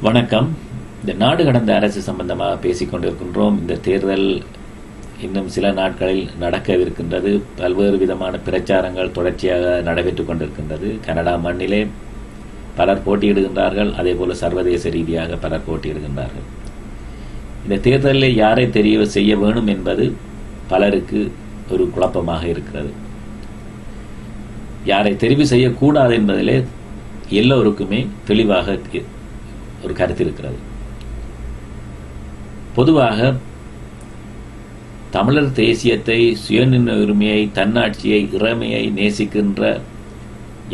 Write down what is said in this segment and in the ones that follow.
வணக்கம். இந்த நாடு கடந்த அரசு சம்பந்தமாக பேசிக் கொண்டிருக்கின்றோம். இந்த தேர்தல் இன்னும் சில நாட்களில் நடக்கவிருக்கின்றது. பல்வேறு விதமான பிரச்சாரங்கள் தொடர்ச்சியாக நடைபெற்றுக் கொண்டிருக்கின்றது. கனடா மண்ணிலே பலர் போட்டியிடுகின்றார்கள், அதே போல சர்வதேச ரீதியாக பலர் போட்டியிடுகின்றார்கள். இந்த தேர்தலில் யாரை தெரிவு செய்ய வேணும் என்பது பலருக்கு ஒரு குழப்பமாக இருக்கிறது. யாரை தெரிவு செய்யக்கூடாது என்பதிலே எல்லோருக்குமே தெளிவாக ஒரு கருத்து இருக்கிறது. பொதுவாக தமிழர் தேசியத்தை, சுயநிர்ணய உரிமையை, தன்னாட்சியை, இறைமையை நேசிக்கின்ற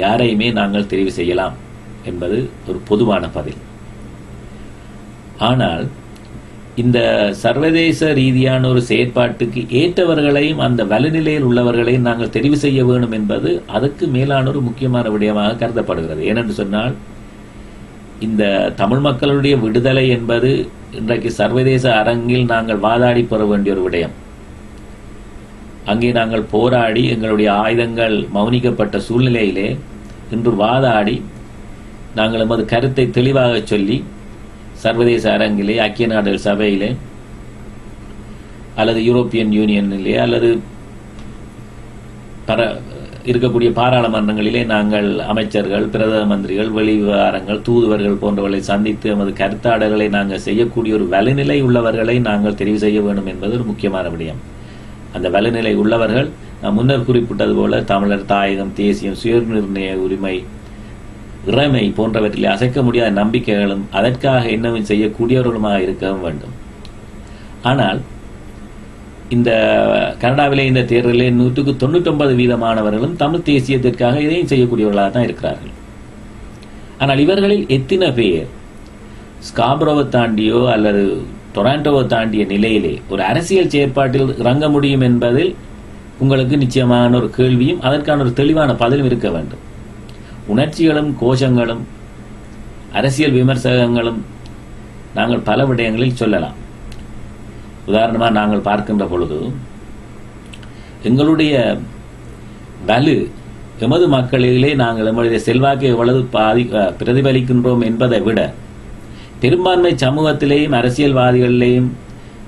யாரையுமே நாங்கள் தெரிவு செய்யலாம் என்பது ஒரு பொதுவான பதில். ஆனால் இந்த சர்வதேச ரீதியான ஒரு செயற்பாட்டுக்கு ஏற்றவர்களையும் அந்த வலுநிலையில் உள்ளவர்களையும் நாங்கள் தெரிவு செய்ய வேண்டும் என்பது அதற்கு மேலான ஒரு முக்கியமான விடயமாக கருதப்படுகிறது. ஏனென்று சொன்னால், இந்த தமிழ் மக்களுடைய விடுதலை என்பது இன்றைக்கு சர்வதேச அரங்கில் நாங்கள் வாதாடி பெற வேண்டிய ஒரு விடயம். அங்கே நாங்கள் போராடி எங்களுடைய ஆயுதங்கள் மௌனிக்கப்பட்ட சூழ்நிலையிலே இன்று வாதாடி நாங்கள் எமது கருத்தை தெளிவாக சொல்லி சர்வதேச அரங்கிலே, ஐக்கிய நாடுகள் சபையிலே அல்லது யூரோப்பியன் யூனியனிலே அல்லது இருக்கக்கூடிய பாராளுமன்றங்களிலே நாங்கள் அமைச்சர்கள், பிரதம மந்திரிகள், வெளிவிவகாரங்கள், தூதுவர்கள் போன்றவர்களை சந்தித்து எமது கருத்தாடல்களை நாங்கள் செய்யக்கூடிய ஒரு வலுநிலை உள்ளவர்களை நாங்கள் தெரிவு செய்ய வேண்டும் என்பது ஒரு முக்கியமான விடயம். அந்த வலுநிலை உள்ளவர்கள் நான் முன்னர் குறிப்பிட்டது போல தமிழர் தாயகம், தேசியம், சுயநிர்ணய உரிமை, இறைமை போன்றவற்றிலே அசைக்க முடியாத நம்பிக்கைகளும் அதற்காக என்னவும் செய்யக்கூடியவர்களுமாக இருக்கவும் வேண்டும். ஆனால் இந்த கனடாவிலே இந்த தேர்தலில் 99% தமிழ் தேசியத்திற்காக இதையும் செய்யக்கூடியவர்களாக தான் இருக்கிறார்கள். ஆனால் இவர்களில் எத்தனை பேர் ஸ்காப்ரோவை தாண்டியோ அல்லது டொராண்டோவை தாண்டிய நிலையிலே ஒரு அரசியல் செயற்பாட்டில் இறங்க முடியும் என்பதில் உங்களுக்கு நிச்சயமான ஒரு கேள்வியும் அதற்கான ஒரு தெளிவான பதிலும் இருக்க வேண்டும். உணர்ச்சிகளும் கோஷங்களும் அரசியல் விமர்சகங்களும் நாங்கள் பல விடயங்களில் சொல்லலாம். உதாரணமாக நாங்கள் பார்க்கின்ற பொழுது எங்களுடைய வலு எமது மக்களிலே நாங்கள் எங்களுடைய செல்வாக்கை எவ்வளவு பிரதிபலிக்கின்றோம் என்பதை விட பெரும்பான்மை சமூகத்திலேயும் அரசியல்வாதிகளிலேயும்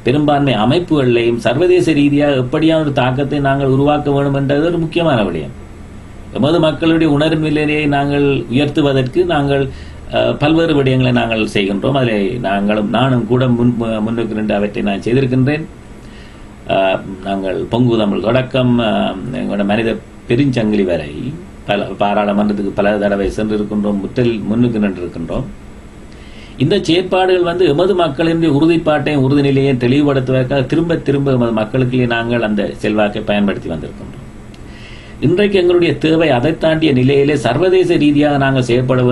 பெரும்பான்மை அமைப்புகளிலேயும் சர்வதேச ரீதியாக எப்படியான ஒரு தாக்கத்தை நாங்கள் உருவாக்க வேண்டும் என்றது ஒரு முக்கியமான விடயம். எமது மக்களுடைய உணர்வு நிலையை நாங்கள் உயர்த்துவதற்கு நாங்கள் பல்வேறு விடயங்களை நாங்கள் செய்கின்றோம். அதில் நானும் கூட முன்வைக்கின்ற அவற்றை நான் செய்திருக்கின்றேன். நாங்கள் பொங்கு தமிழ் தொடக்கம் எங்களோட மனித பெருஞ்சங்கிலி வரை பாராளுமன்றத்துக்கு பல தடவை சென்றிருக்கின்றோம், முன்னுக்கு நின்றிருக்கின்றோம். இந்த செயற்பாடுகள் எமது மக்களின் உறுதிப்பாட்டையும் உறுதிநிலையையும் தெளிவுபடுத்துவதற்காக திரும்ப திரும்ப எமது மக்களுக்கு நாங்கள் அந்த செல்வாக்கை பயன்படுத்தி வந்திருக்கின்றோம். இன்றைக்கு எங்களுடைய தேவை அதை தாண்டிய நிலையிலே சர்வதேச ரீதியாக நாங்கள் செயற்பட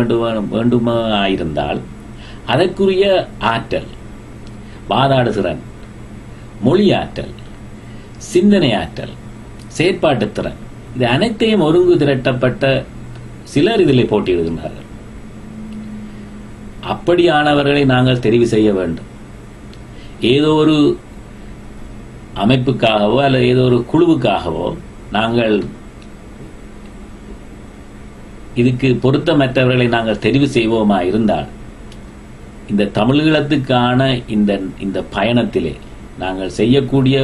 வேண்டுமாயிருந்தால் அதற்குரிய ஆற்றல், வாதாடுதிறன், மொழி ஆற்றல், சிந்தனை ஆற்றல், செயற்பாட்டு திறன், இது அனைத்தையும் ஒருங்கு திரட்டப்பட்ட சிலர் இதில் போட்டியிடுகின்றார்கள். அப்படியானவர்களை நாங்கள் தெரிவு செய்ய வேண்டும். ஏதோ ஒரு அமைப்புக்காகவோ அல்லது ஏதோ ஒரு குழுவுக்காகவோ நாங்கள் இதுக்கு பொருத்தமற்றவர்களை நாங்கள் தெரிவு செய்வோமா இருந்தால் இந்த தமிழீழத்துக்கான இந்த பயணத்திலே நாங்கள் செய்யக்கூடிய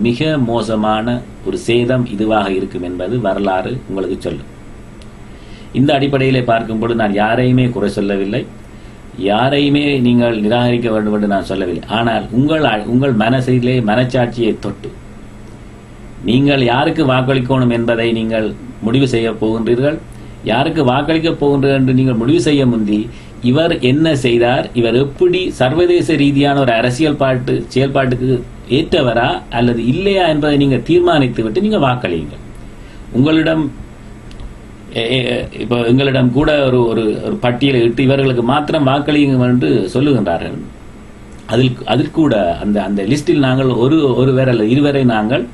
மிக மோசமான ஒரு சேதம் இதுவாக இருக்கும் என்பது வரலாறு உங்களுக்கு சொல்லும். இந்த அடிப்படையிலே பார்க்கும்போது நான் யாரையுமே குறை சொல்லவில்லை, யாரையுமே நீங்கள் நிராகரிக்க வேண்டும் என்று நான் சொல்லவில்லை. ஆனால் உங்கள் மனசிலே மனச்சாட்சியை தொட்டு நீங்கள் யாருக்கு வாக்களிக்கணும் என்பதை நீங்கள் முடிவு செய்ய போகின்றீர்கள். யாருக்கு வாக்களிக்க போகின்றீர்கள் என்று நீங்கள் முடிவு செய்ய முந்தி இவர் என்ன செய்தார், இவர் எப்படி சர்வதேச ரீதியான ஒரு அரசியல் செயல்பாட்டுக்கு ஏற்றவரா அல்லது இல்லையா என்பதை நீங்கள் தீர்மானித்து விட்டு நீங்கள் வாக்களியுங்கள். உங்களிடம் இப்போ எங்களிடம் கூட ஒரு பட்டியலை இட்டு இவர்களுக்கு மாத்திரம் வாக்களியுங்கள் என்று சொல்லுகின்றார்கள். அதில் கூட அந்த லிஸ்டில் நாங்கள் ஒருவர் அல்லது இருவரை நாங்கள்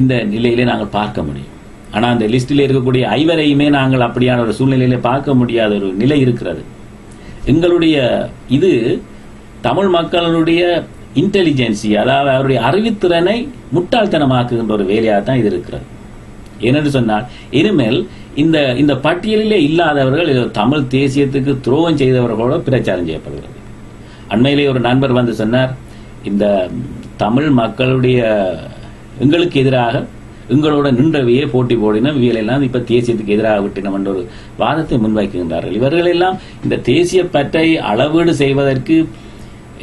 இந்த நிலையிலே நாங்கள் பார்க்க முடியும். ஆனால் அந்த லிஸ்டில் இருக்கக்கூடிய ஐவரையுமே நாங்கள் அப்படியான ஒரு சூழ்நிலையிலே பார்க்க முடியாத ஒரு நிலை இருக்கிறது. எங்களுடைய இது தமிழ் மக்களுடைய இன்டெலிஜென்சி, அதாவது அவருடைய அறிவுத்திறனை முட்டாள்தனமாக்குகின்ற ஒரு வேலையாக தான் இது இருக்கிறது. ஏனென்று சொன்னால் இனிமேல் இந்த இந்த பட்டியலிலே இல்லாதவர்கள் தமிழ் தேசியத்துக்கு துரோகம் செய்தவர்களோட பிரச்சாரம் செய்யப்படுகிறது. அண்மையிலே ஒரு நண்பர் வந்து சொன்னார், இந்த தமிழ் மக்களுடைய எங்களுக்கு எதிராக எங்களோட நின்றவையே போட்டி போடினோம், இவையெல்லாம் இப்ப தேசியத்துக்கு எதிராக விட்டினோம் என்ற ஒரு வாதத்தை முன்வைக்கின்றார்கள். இவர்கள் எல்லாம் இந்த தேசிய பற்றை அளவீடு செய்வதற்கு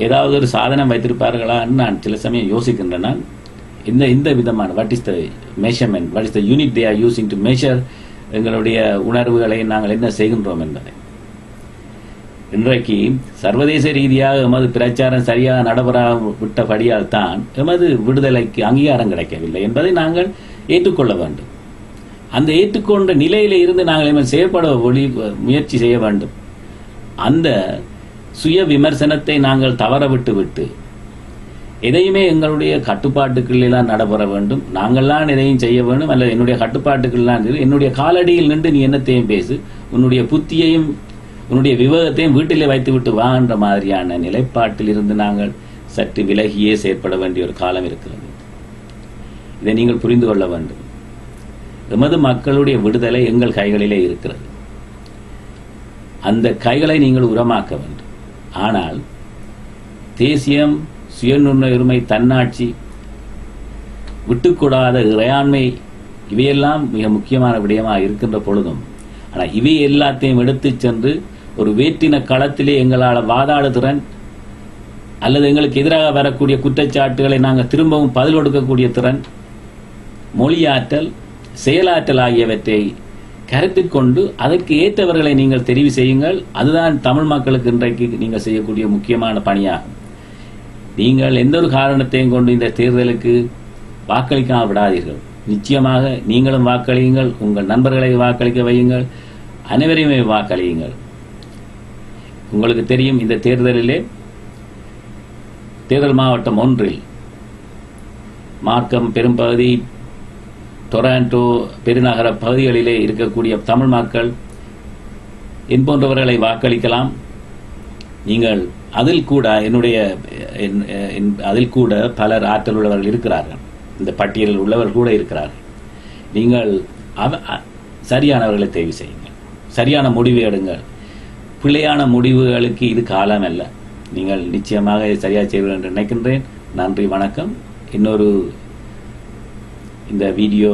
ஏதாவது ஒரு சாதனம் வைத்திருப்பார்களா நான் சில சமயம் யோசிக்கின்றேன். நான் இந்த விதமான what is the measurement, what is the unit they are using to measure எங்களுடைய உணர்வுகளை நாங்கள் என்ன செய்கின்றோம் என்பதை. இன்றைக்கு சர்வதேச ரீதியாக எமது பிரச்சாரம் சரியாக நடைபெறா விட்டபடியால் தான் எமது விடுதலைக்கு அங்கீகாரம் கிடைக்கவில்லை என்பதை நாங்கள் ஏற்றுக்கொள்ள வேண்டும். அந்த ஏற்றுக்கொண்ட நிலையில இருந்து நாங்கள் செயல்பட முயற்சி செய்ய வேண்டும். அந்த சுய விமர்சனத்தை நாங்கள் தவற விட்டு எதையுமே எங்களுடைய கட்டுப்பாட்டுக்குள்ளெல்லாம் நடைபெற வேண்டும், நாங்கள்லாம் எதையும் செய்ய வேண்டும், அல்லது என்னுடைய கட்டுப்பாட்டுக்குள்ளான் என்னுடைய காலடியில் நின்று நீ என்னத்தையும் பேசு, உன்னுடைய புத்தியையும் உன்னுடைய விவேகத்தையும் வீட்டிலே வைத்துவிட்டு வா என்ற மாதிரியான நிலைப்பாட்டில் இருந்து நாங்கள் சற்று விலகியே செயற்பட வேண்டிய ஒரு காலம் இருக்கிறது. இதை நீங்கள் புரிந்து கொள்ள வேண்டும். எமது மக்களுடைய விடுதலை எங்கள் கைகளிலே இருக்கிறது. அந்த கைகளை நீங்கள் உரமாக்க வேண்டும். ஆனால் தேசியம், சுயநுண்ணுரிமை, தன்னாட்சி, விட்டுக்கூடாத இறையாண்மை இவையெல்லாம் மிக முக்கியமான விடயமாக இருக்கின்ற பொழுதும், ஆனால் இவை எல்லாத்தையும் எடுத்து சென்று ஒரு வேற்றின களத்திலே எங்களால் வாதாடுதிறன் அல்லது எங்களுக்கு எதிராக வரக்கூடிய குற்றச்சாட்டுகளை நாங்கள் திரும்பவும் பதில் கொடுக்கக்கூடிய திறன், மொழியாற்றல், செயலாற்றல் ஆகியவற்றை கருத்தில் கொண்டு அதற்கு ஏற்றவர்களை நீங்கள் தெரிவு செய்யுங்கள். அதுதான் தமிழ் மக்களுக்கு இன்றைக்கு நீங்கள் செய்யக்கூடிய முக்கியமான பணியாகும். நீங்கள் எந்த ஒரு காரணத்தையும் கொண்டு இந்த தேர்தலுக்கு வாக்களிக்காம விடாதீர்கள். நிச்சயமாக நீங்களும் வாக்களியுங்கள், உங்கள் நண்பர்களை வாக்களிக்க வையுங்கள், அனைவரையுமே வாக்களியுங்கள். உங்களுக்கு தெரியும், இந்த தேர்தலிலே தேர்தல் மாவட்டம் 1 மார்க்கம் பெரும்பகுதி, டொராண்டோ பெருநகர பகுதிகளிலே இருக்கக்கூடிய தமிழ் மக்கள் என் போன்றவர்களை வாக்களிக்கலாம். நீங்கள் அதில் கூட அதில் கூட பலர் ஆற்றல் உள்ளவர்கள் இருக்கிறார்கள், இந்த பட்டியலில் உள்ளவர்கள் கூட இருக்கிறார்கள். நீங்கள் சரியானவர்களை தேர்வு செய்யுங்கள், சரியான முடிவு எடுங்கள். பிழையான முடிவுகளுக்கு இது காலம் அல்ல. நீங்கள் நிச்சயமாக சரியாக செய்வீர்கள் என்று நினைக்கின்றேன். நன்றி, வணக்கம். இன்னொரு இந்த வீடியோ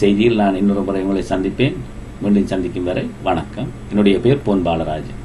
செய்தியில் நான் இன்னொரு முறை உங்களை சந்திப்பேன். மீண்டும் சந்திக்கும் வரை வணக்கம். என்னுடைய பெயர் பொன் பாலராஜன்.